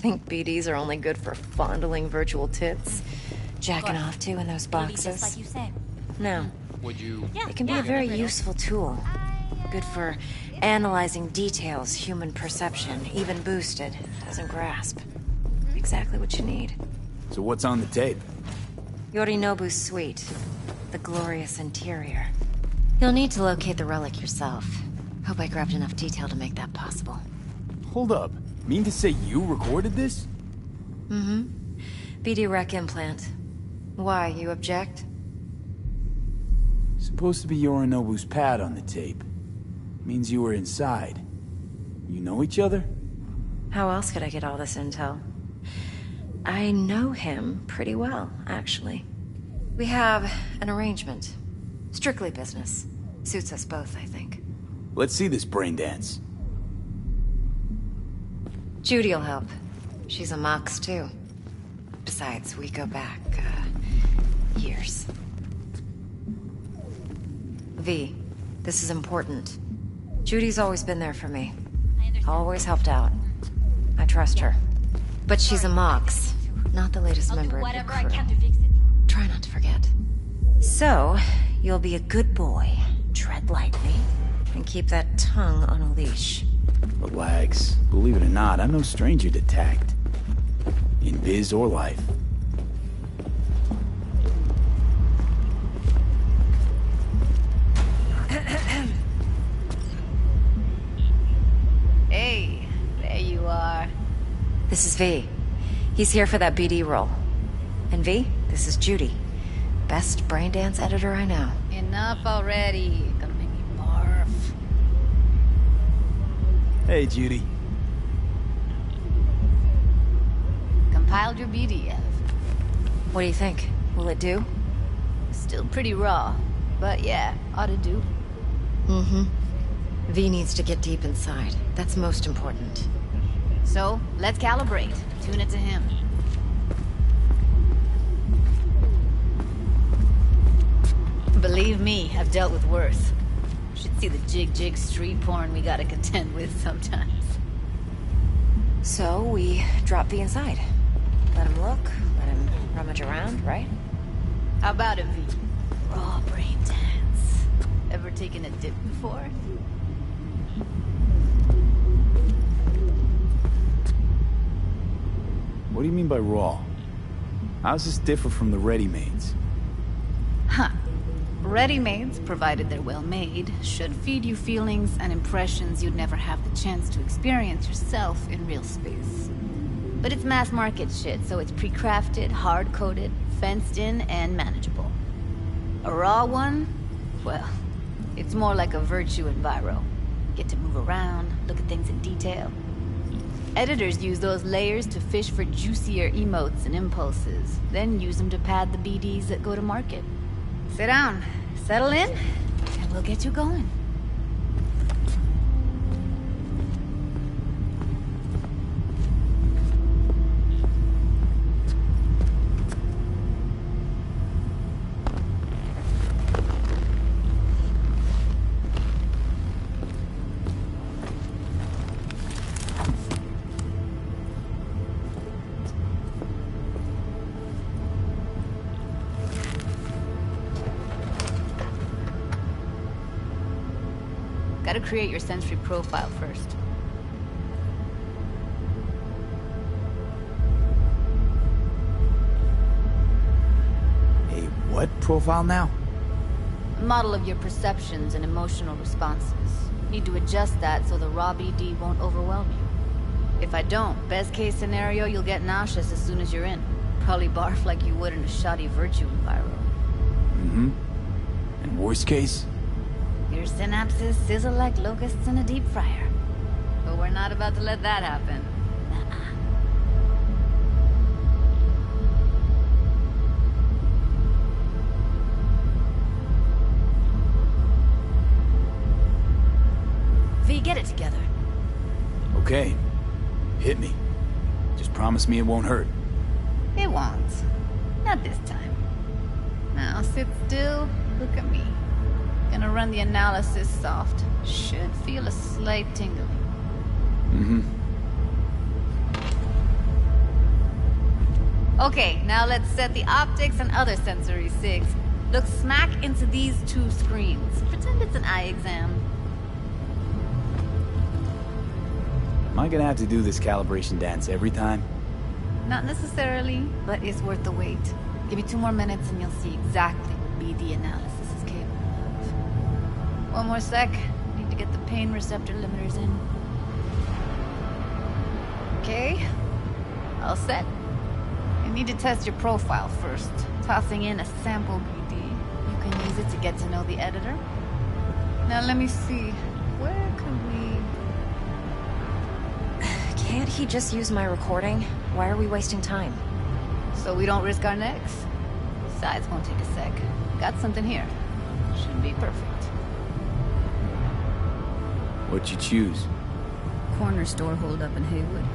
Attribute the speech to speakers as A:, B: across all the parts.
A: think BDs are only good for fondling virtual tits? Jacking off to in those boxes?
B: Just like you say.
A: No.
C: Would you...
A: It can be a very useful tool. Good for analyzing details human perception, even boosted, doesn't grasp. Exactly what you need.
D: So what's on the tape?
A: Yorinobu's suite. The glorious interior. You'll need to locate the relic yourself. Hope I grabbed enough detail to make that possible.
D: Hold up. Mean to say you recorded this?
A: Mm-hmm. BD rec implant. Why, you object?
D: Supposed to be Yorinobu's pad on the tape. Means you were inside. You know each other?
A: How else could I get all this intel? I know him pretty well, actually. We have an arrangement. Strictly business. Suits us both, I think.
D: Let's see this brain dance.
A: Judy'll help. She's a Mox, too. Besides, we go back, years. V, this is important. Judy's always been there for me. Always helped out. I trust her. But she's a Mox, not the latest member of your crew. Try not to forget. So, you'll be a good boy, tread lightly, and keep that tongue on a leash.
D: Relax. Believe it or not, I'm no stranger to tact. In biz or life.
B: Hey, there you are.
A: This is V. He's here for that BD role. And V, this is Judy. Best braindance editor I know.
B: Enough already. Gonna make me barf.
D: Hey, Judy.
B: Compiled your BD, Ev.
A: What do you think? Will it do?
B: Still pretty raw, but yeah, ought to do.
A: Mm-hmm. V needs to get deep inside. That's most important.
B: So, let's calibrate. Tune it to him. Believe me, I've dealt with worse. Should see the jig street porn we gotta contend with sometimes.
A: So, we drop V inside. Let him look, let him rummage around, right?
B: How about it, V? Raw brain dance. Ever taken a dip before?
D: What do you mean by raw? How's this differ from the ready-mades?
B: Huh. Ready-mades, provided they're well-made, should feed you feelings and impressions you'd never have the chance to experience yourself in real space. But it's mass-market shit, so it's pre-crafted, hard-coded, fenced-in, and manageable. A raw one? Well, it's more like a virtue enviro. Get to move around, look at things in detail. Editors use those layers to fish for juicier emotes and impulses, then use them to pad the BDs that go to market. Sit down, settle in, and we'll get you going. Gotta create your sensory profile first.
D: A what profile now?
B: Model of your perceptions and emotional responses. Need to adjust that so the raw BD won't overwhelm you. If I don't, best case scenario, you'll get nauseous as soon as you're in. Probably barf like you would in a shoddy virtue enviro.
D: Mm-hmm. And worst case?
B: Your synapses sizzle like locusts in a deep fryer. But we're not about to let that happen. Nuh-uh. V, get it together.
D: Okay. Hit me. Just promise me it won't hurt.
B: It won't. Not this time. Now sit still, look at me. Gonna run the analysis soft. Should feel a slight tingling.
D: Mm-hmm.
B: Okay, now let's set the optics and other sensory SIGs. Look smack into these two screens. Pretend it's an eye exam.
D: Am I gonna have to do this calibration dance every time?
B: Not necessarily, but it's worth the wait. Give me 2 more minutes and you'll see exactly what BD analysis is capable of. One more sec. Need to get the pain receptor limiters in. Okay. All set. I need to test your profile first. Tossing in a sample BD. You can use it to get to know the editor. Now let me see. Where can we...
A: Can't he just use my recording? Why are we wasting time?
B: So we don't risk our necks? Besides, won't take a sec. Got something here. Should be perfect.
D: What'd you choose?
B: Corner store holdup in Haywood.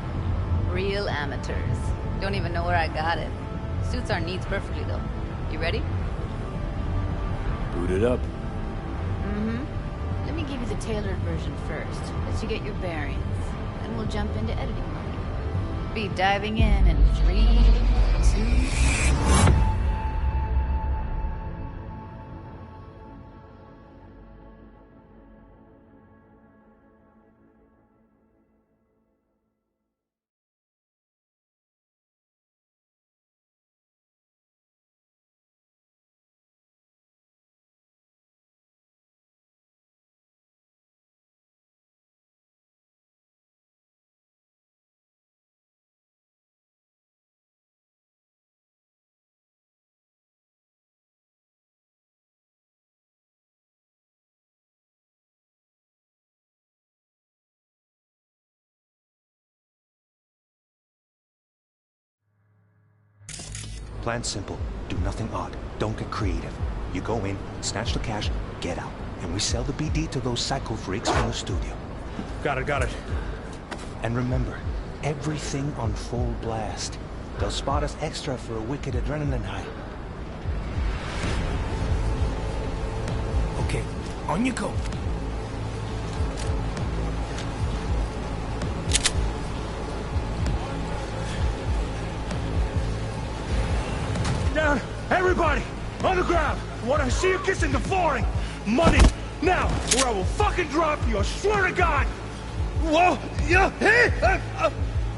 B: Real amateurs. Don't even know where I got it. Suits our needs perfectly, though. You ready?
D: Boot it up.
B: Let me give you the tailored version first. Let you get your bearings. Then we'll jump into editing mode. Be diving in 3, 2...
C: Plan's simple. Do nothing odd. Don't get creative. You go in, snatch the cash, get out. And we sell the BD to those psycho freaks from the studio.
E: Got it.
C: And remember, everything on full blast. They'll spot us extra for a wicked adrenaline high.
E: Okay, on you go. Down! Everybody! On the ground! I want to see you kissing the flooring! Money! Now! Or I will fucking drop you! I swear to God! Whoa! Yeah! Hey!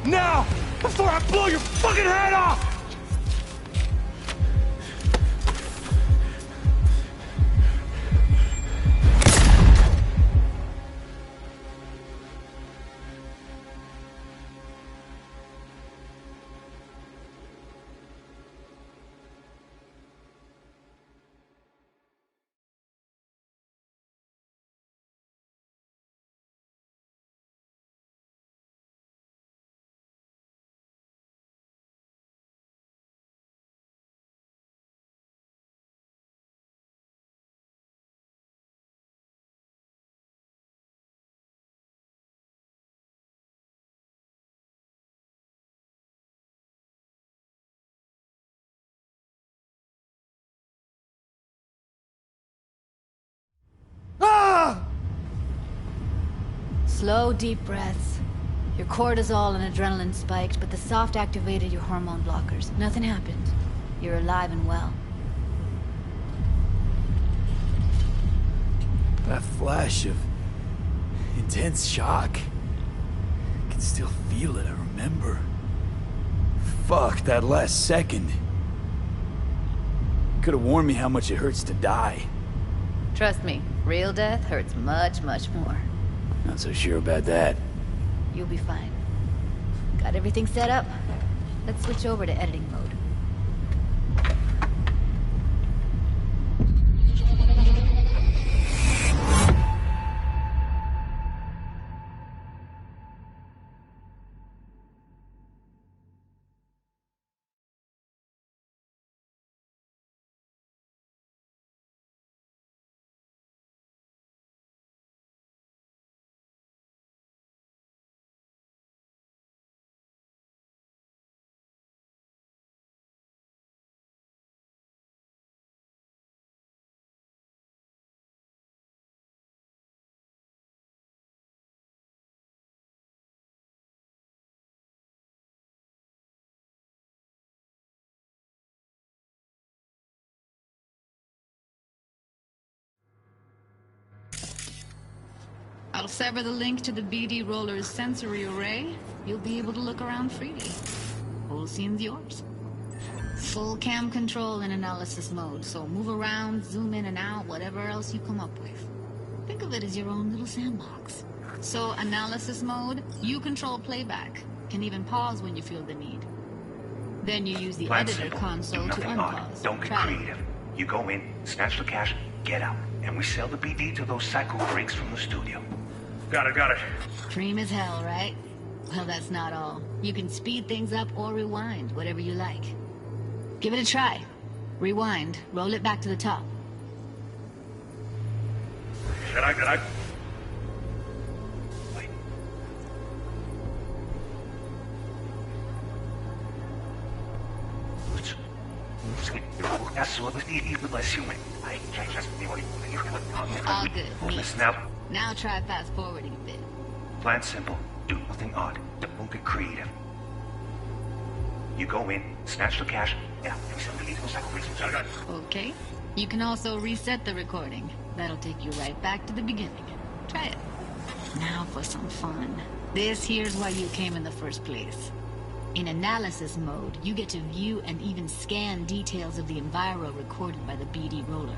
E: Now! Before I blow your fucking head off! Ah!
B: Slow, deep breaths. Your cortisol and adrenaline spiked, but the soft activated your hormone blockers. Nothing happened. You're alive and well.
D: That flash of intense shock. I can still feel it, I remember. Fuck, that last second. Could have warned me how much it hurts to die.
B: Trust me, real death hurts much, much more.
D: Not so sure about that.
B: You'll be fine. Got everything set up? Let's switch over to editing mode. I'll sever the link to the BD roller's sensory array. You'll be able to look around freely. Whole scene's yours. Full cam control in analysis mode, so move around, zoom in and out, whatever else you come up with. Think of it as your own little sandbox. So analysis mode, you control playback. Can even pause when you feel the need. Then you use the
C: Plan
B: editor
C: simple.
B: console
C: Do
B: to
C: nothing odd.
B: unpause.
C: Don't get
B: Try it.
C: creative. You go in, snatch the cash, get out, and we sell the BD to those psycho freaks from the studio.
E: Got it.
B: Cream as hell, right? Well, that's not all. You can speed things up or rewind, whatever you like. Give it a try. Rewind, roll it back to the top.
E: Can I?
C: Wait.
B: All good, neat.
C: Listen now.
B: Now try fast forwarding a bit.
C: Plan simple. Do nothing odd. Don't get creative. You go in, snatch the cash, get out, and we sell the BD to those psycho freaks from the studio.
B: Okay. You can also reset the recording. That'll take you right back to the beginning. Try it. Now for some fun. This here's why you came in the first place. In analysis mode, you get to view and even scan details of the enviro recorded by the BD roller.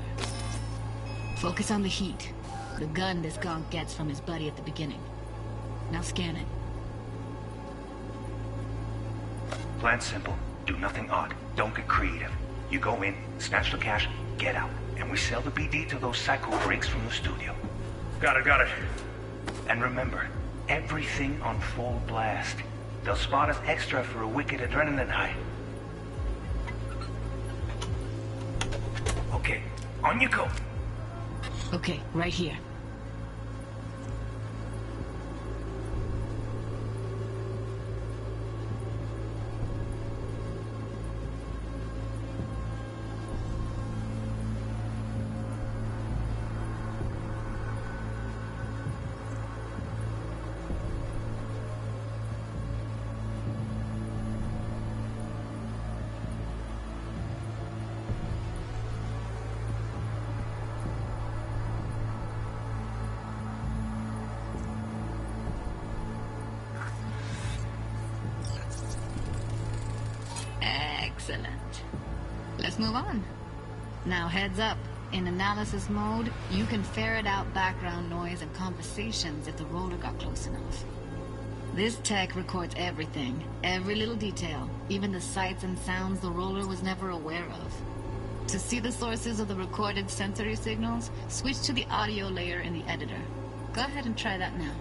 B: Focus on the heat. The gun this gonk gets from his buddy at the beginning. Now scan it.
C: Plan simple. Do nothing odd. Don't get creative. You go in, snatch the cash, get out, and we sell the BD to those psycho freaks from the studio.
E: Got it.
C: And remember, everything on full blast. They'll spot us extra for a wicked adrenaline high. Okay, on you go.
B: Okay, right here. Excellent. Let's move on. Now heads up. In analysis mode, you can ferret out background noise and conversations if the roller got close enough. This tech records everything, every little detail, even the sights and sounds the roller was never aware of. To see the sources of the recorded sensory signals, switch to the audio layer in the editor. Go ahead and try that now.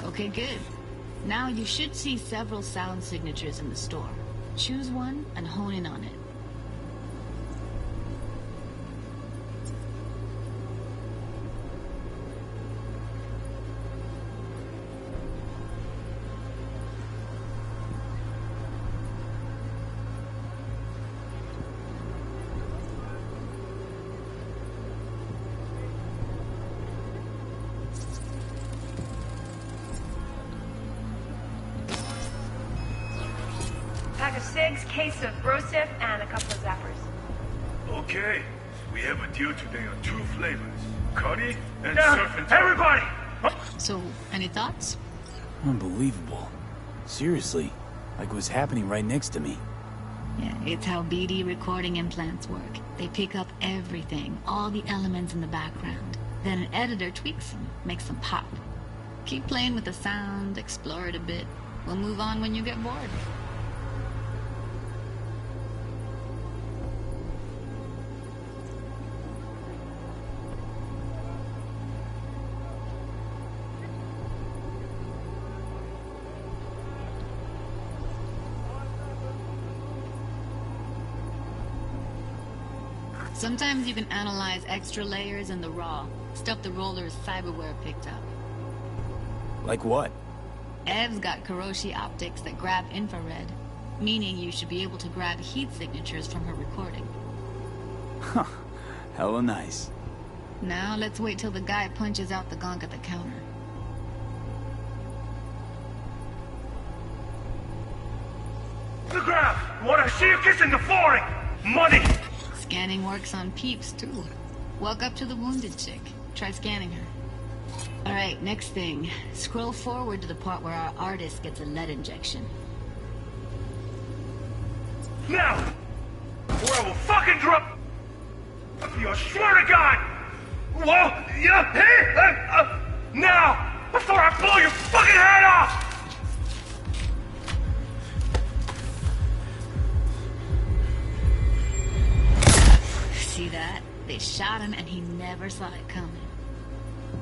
B: Okay, good. Now you should see several sound signatures in the store. Choose one and hone in on it.
F: Pack of cigs, case of brosif, and a couple of zappers.
E: Okay, we have a deal today on 2 flavors. Curry and Down, surf and turf. everybody!
B: So, any thoughts?
D: Unbelievable. Seriously, like it was happening right next to me.
B: Yeah, it's how BD recording implants work. They pick up everything, all the elements in the background. Then an editor tweaks them, makes them pop. Keep playing with the sound, explore it a bit. We'll move on when you get bored. Sometimes you can analyze extra layers in the raw, stuff the roller's cyberware picked up.
D: Like what?
B: Ev's got Kiroshi optics that grab infrared, meaning you should be able to grab heat signatures from her recording.
D: Huh. Hella nice.
B: Now let's wait till the guy punches out the gunk at the counter.
E: On the ground! What I see you kissing the flooring! Money!
B: Scanning works on peeps, too. Walk up to the wounded chick. Try scanning her. Alright, next thing. Scroll forward to the part where our artist gets a lead injection.
E: Now! Or I will fucking drop you, I swear to God! Whoa! Yeah! Hey! Now! Before I blow your fucking head off!
B: See that? They shot him and he never saw it coming.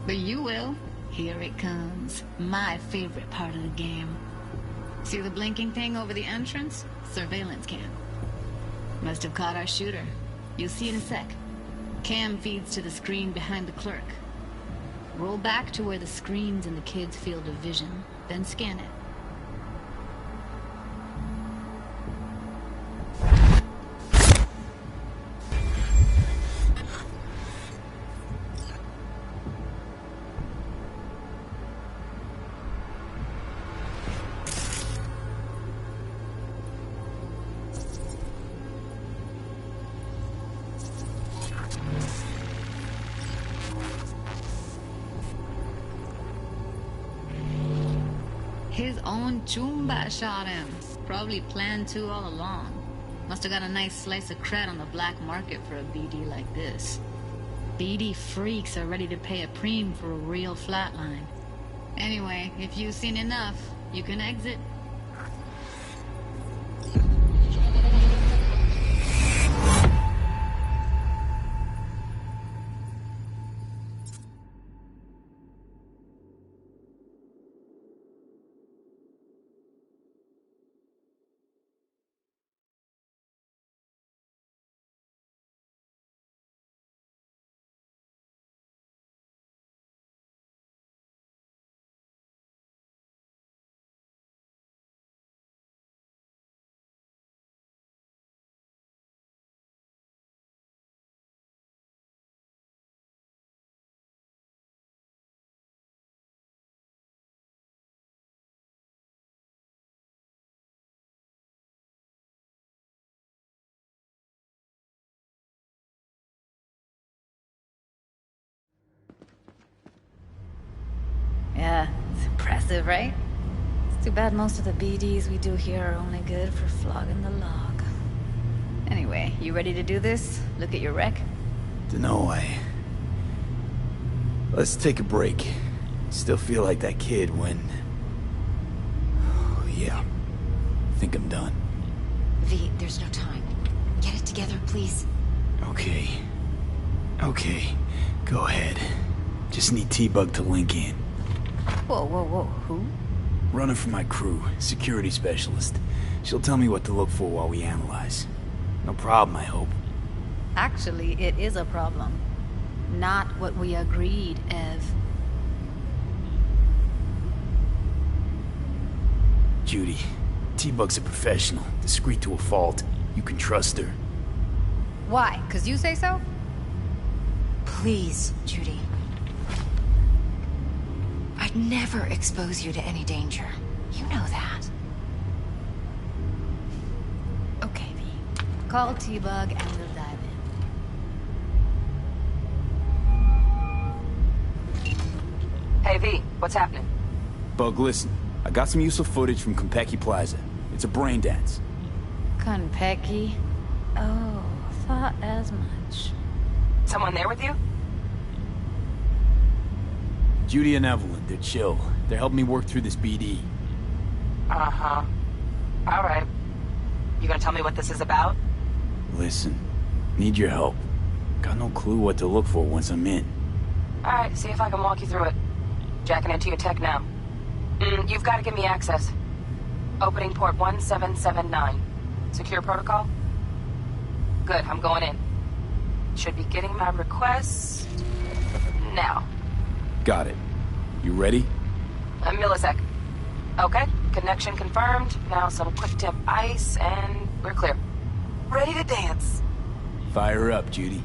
B: But you will. Here it comes. My favorite part of the game. See the blinking thing over the entrance? Surveillance cam. Must have caught our shooter. You'll see in a sec. Cam feeds to the screen behind the clerk. Roll back to where the screen's in the kid's field of vision, then scan it. His own Chumba shot him. Probably planned to all along. Must have got a nice slice of cred on the black market for a BD like this. BD freaks are ready to pay a preem for a real flatline. Anyway, if you've seen enough, you can exit. Yeah, it's impressive, right? It's too bad most of the BDs we do here are only good for flogging the log. Anyway, you ready to do this? Look at your wreck?
D: Dunno, Let's take a break. Still feel like that kid when... Oh, yeah. Think I'm done.
A: V, there's no time. Get it together, please.
D: Okay. Okay. Go ahead. Just need T-Bug to link in.
B: Whoa, whoa, whoa, who?
D: Running for my crew, security specialist. She'll tell me what to look for while we analyze. No problem, I hope.
B: Actually, it is a problem. Not what we agreed, Ev.
D: Judy, T-Bug's a professional, discreet to a fault. You can trust her.
B: Why? 'Cause you say so?
A: Please, Judy. I'd never expose you to any danger. You know that.
B: Okay, V. Call T-Bug and we'll dive in.
G: Hey, V, what's happening?
D: Bug, listen. I got some useful footage from Konpeki Plaza. It's a brain dance.
B: Konpeki? Oh, thought as much.
G: Someone there with you?
D: Judy and Evelyn, they're chill. They're helping me work through this BD.
G: Uh-huh. All right. You gonna tell me what this is about?
D: Listen, need your help. Got no clue what to look for once I'm in.
G: All right, see if I can walk you through it. Jacking into your tech now. You've got to give me access. Opening port 1779. Secure protocol? Good, I'm going in. Should be getting my request now.
D: Got it. You ready?
G: A millisec. Okay, connection confirmed. Now some quick tip ice, and we're clear. Ready to dance.
D: Fire up, Judy.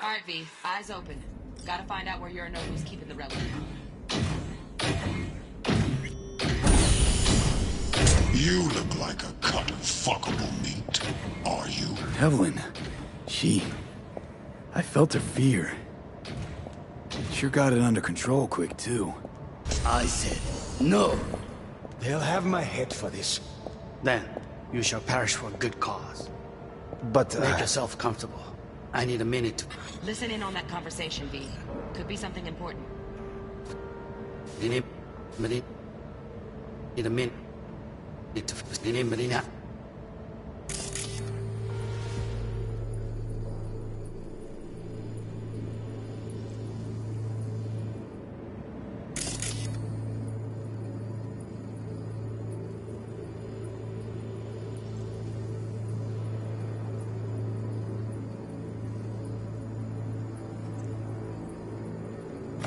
H: Alright, V. Eyes open. Gotta find out where you're know who's keeping the relic.
I: You look like a cut of fuckable meat. Are you?
D: Evelyn. I felt her fear. Sure got it under control quick, too.
J: I said, no.
E: They'll have my head for this.
J: Then, you shall perish for a good cause.
E: But,
J: Make yourself comfortable. I need a minute to...
H: Listen in on that conversation, V. Could be something important.
J: Need a minute to...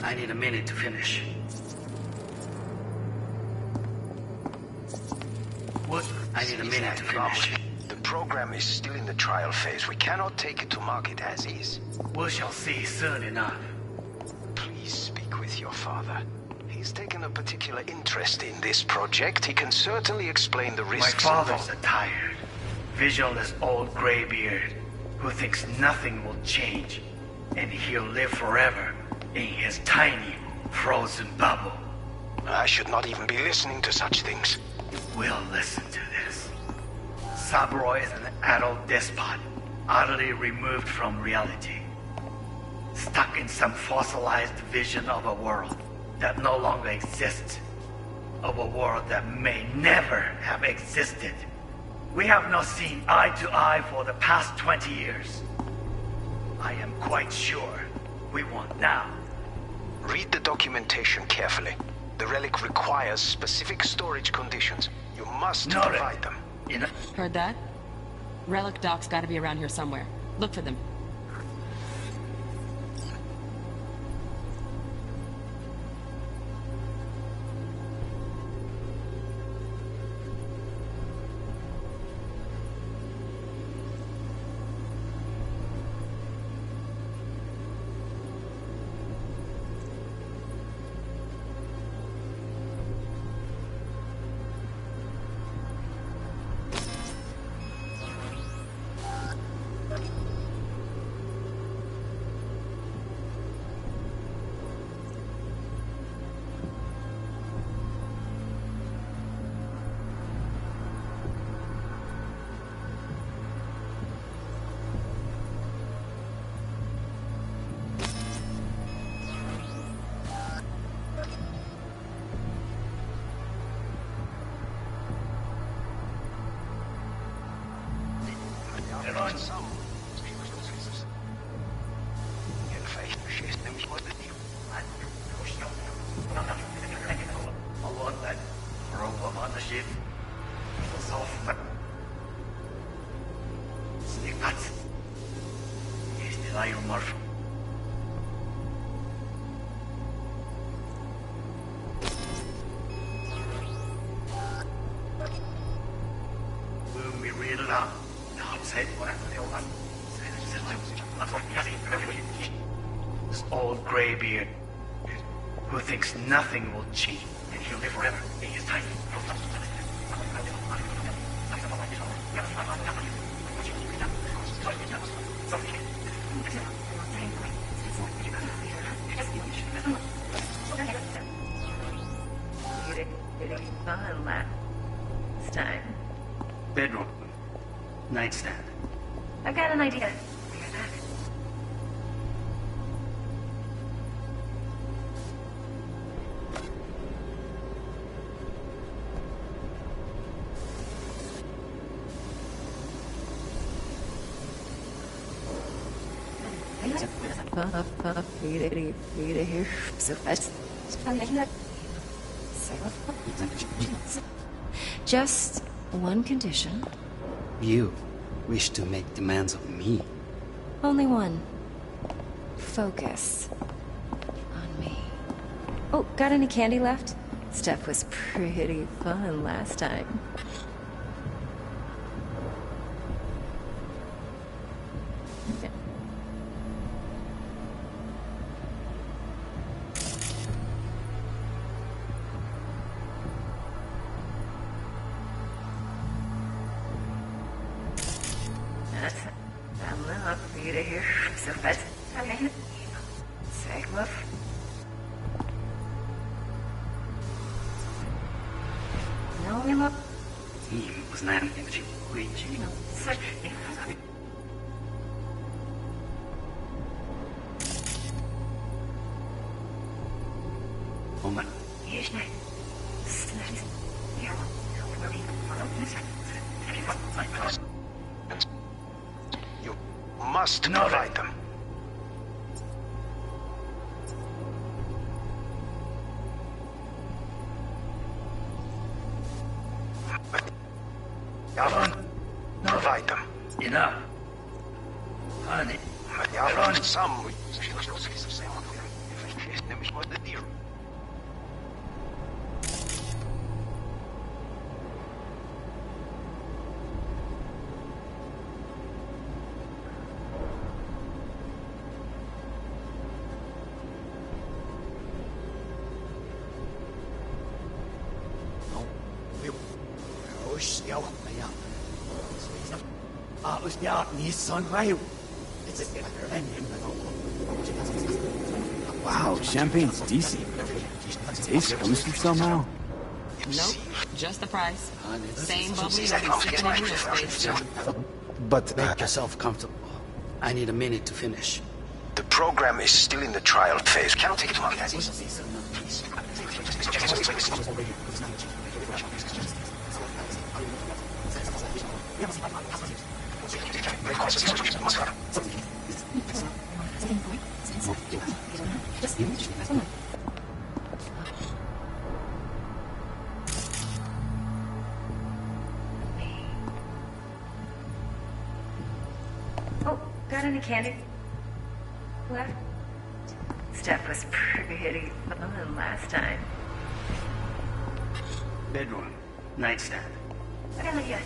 J: I need a minute to finish. What? I need a minute to finish.
K: The program is still in the trial phase. We cannot take it to market as is.
J: We shall see soon enough.
K: Please speak with your father. He's taken a particular interest in this project. He can certainly explain the risks.
J: My father's a tired, visionless old graybeard who thinks nothing will change, and he'll live forever in his tiny, frozen bubble.
K: I should not even be listening to such things.
J: We'll listen to this. Sabroy is an adult despot, utterly removed from reality. Stuck in some fossilized vision of a world that no longer exists. Of a world that may never have existed. We have not seen eye to eye for the past 20 years. I am quite sure we want now.
K: Read the documentation carefully. The relic requires specific storage conditions. You must provide them.
H: Heard that? Relic docs gotta be around here somewhere. Look for them.
J: This old graybeard who thinks nothing will change, and he'll live forever in his tiny.
F: Last time.
J: Bedroom. Nightstand.
F: I've got an idea.
A: Just one condition.
L: You wish to make demands of me?
A: Only one. Focus on me. Oh, got any candy left? Stuff was pretty fun last time.
K: You must provide them. Provide them.
J: Enough. Honey.
K: Some.
D: Wow, champagne's decent. Tastes boosted somehow.
H: Nope, just the price. Same bubbly you'll be sipping in real space.
L: But make yourself comfortable. I need a minute to finish.
K: The program is still in the trial phase. Cannot take it long.
F: Oh, got any candy left? Stuff was pretty fun last time.
J: Bedroom. Nightstand.
F: I got an idea.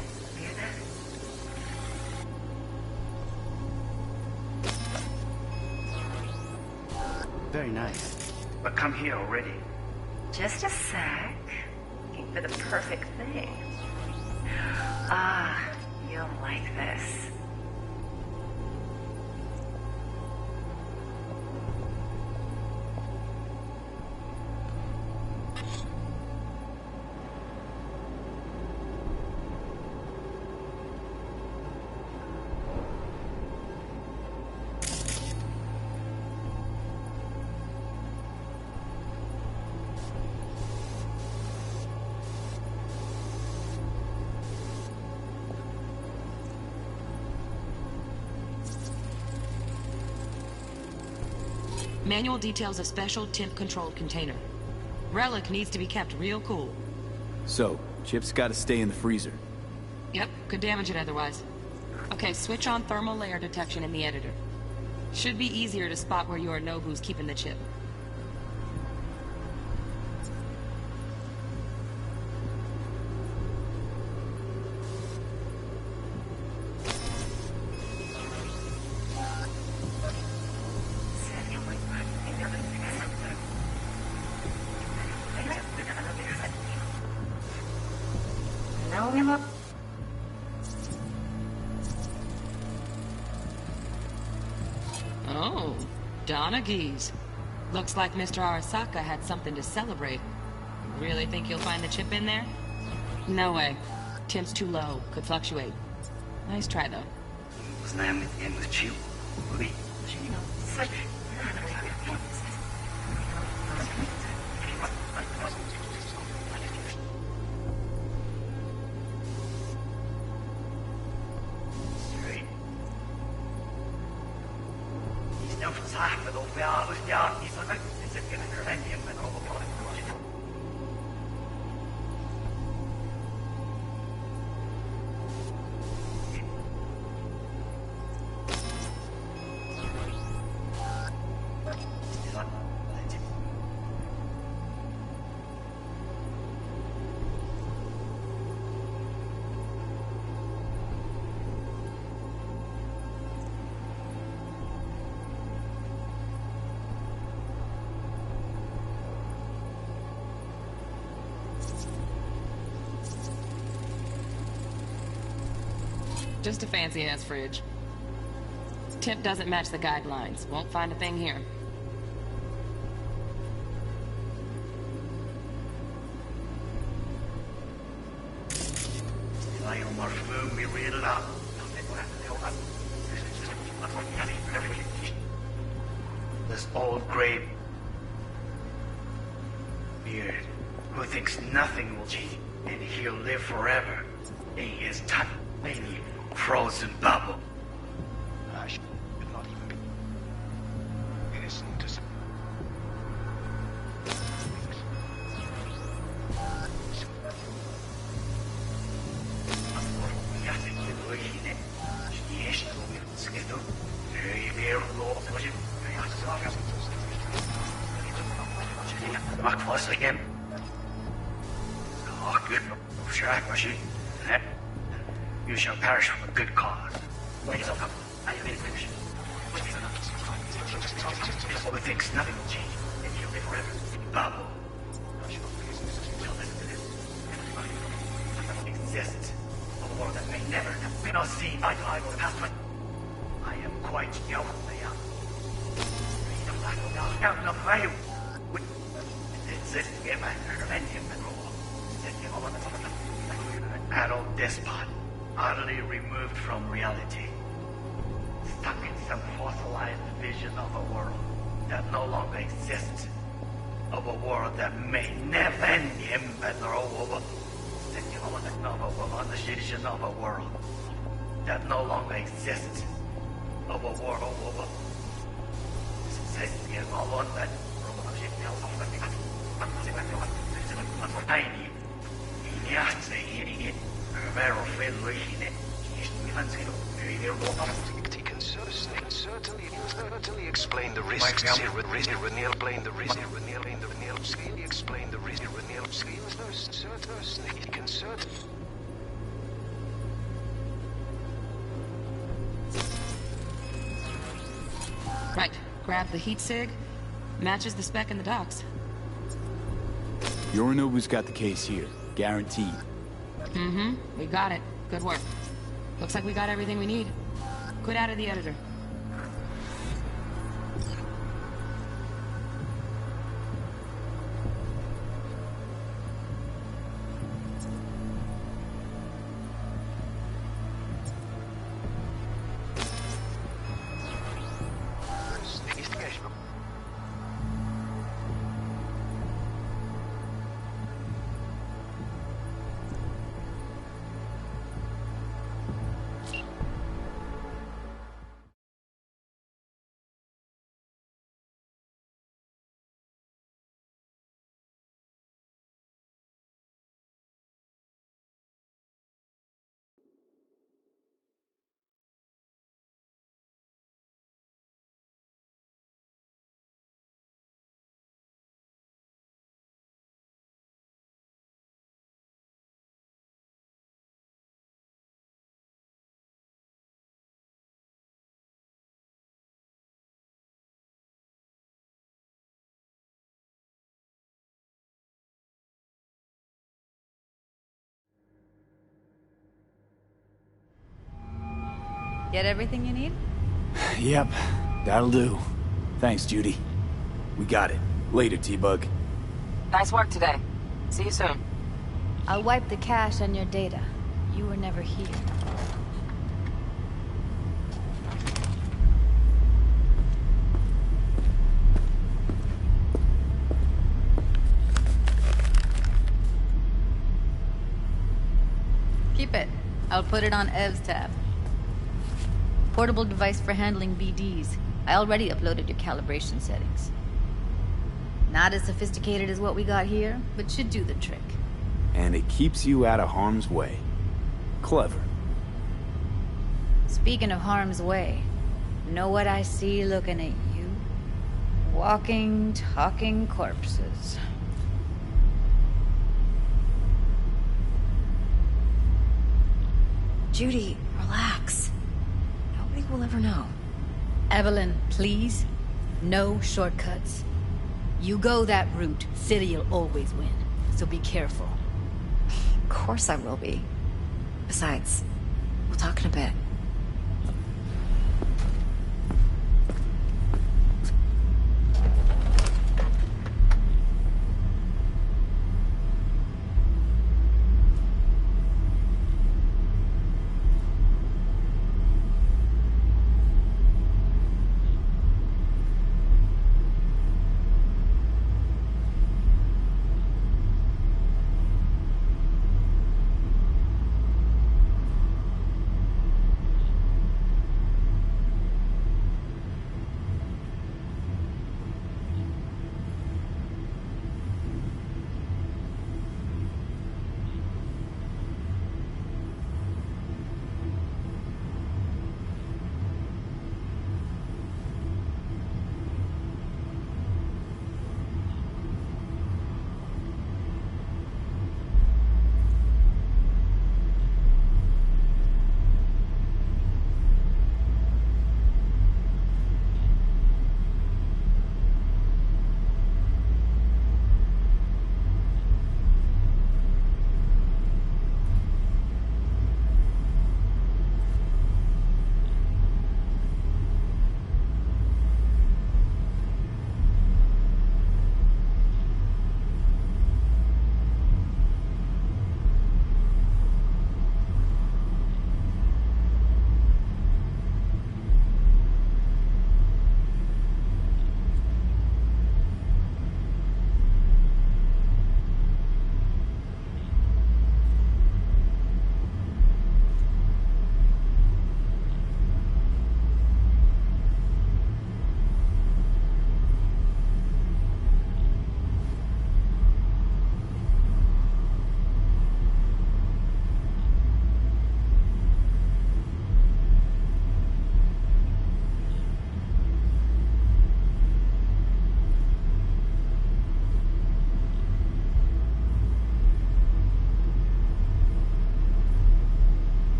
L: Very nice.
J: But come here already.
F: Just a sec. Looking for the perfect thing. Ah, you'll like this.
H: Manual details a special temp-controlled container. Relic needs to be kept real cool.
D: So, chips gotta stay in the freezer.
H: Yep, could damage it otherwise. Okay, switch on thermal layer detection in the editor. Should be easier to spot where Yorinobu's keeping the chip. Oh, Donaghy's. Looks like Mr. Arasaka had something to celebrate. Really think you'll find the chip in there? No way. Temp's too low. Could fluctuate. Nice try, though.
J: Знаем им учил. Вы.
H: Just a fancy-ass fridge. Tip doesn't match the guidelines. Won't find a thing here.
J: This old gray beard who thinks nothing will change and he'll live forever in his tiny frozen bubble.
K: I should not even be listening to some...
J: again. Oh, good. You shall perish for a good cause. Who thinks nothing will change and he'll live forever. Bubble. Exists. A world that may never have been seen eye to eye for the past 20. I am quite young. Adult despot, utterly removed from reality, stuck in some fossilized vision of a world that no longer exists, of a world that may never end him of a world that no longer exists, of a world
K: He can certainly explain the risks. He can certainly...
H: Right. Grab the heat sig. Matches the spec in the docs.
D: Yorinobu's got the case here. Guaranteed.
H: Mm-hmm. We got it. Good work. Looks like we got everything we need. Quit out of the editor.
B: Get everything you need?
D: Yep, that'll do. Thanks, Judy. We got it. Later, T-Bug.
G: Nice work today. See you soon.
B: I'll wipe the cache on your data. You were never here. I'll put it on Ev's tab. Portable device for handling BDs. I already uploaded your calibration settings. Not as sophisticated as what we got here, but should do the trick.
D: And it keeps you out of harm's way. Clever.
B: Speaking of harm's way, know what I see looking at you? Walking, talking corpses.
A: Judy, relax. Nobody will ever know.
B: Evelyn, please. No shortcuts. You go that route, City'll always win. So be careful.
A: Of course I will be. Besides, we'll talk in a bit.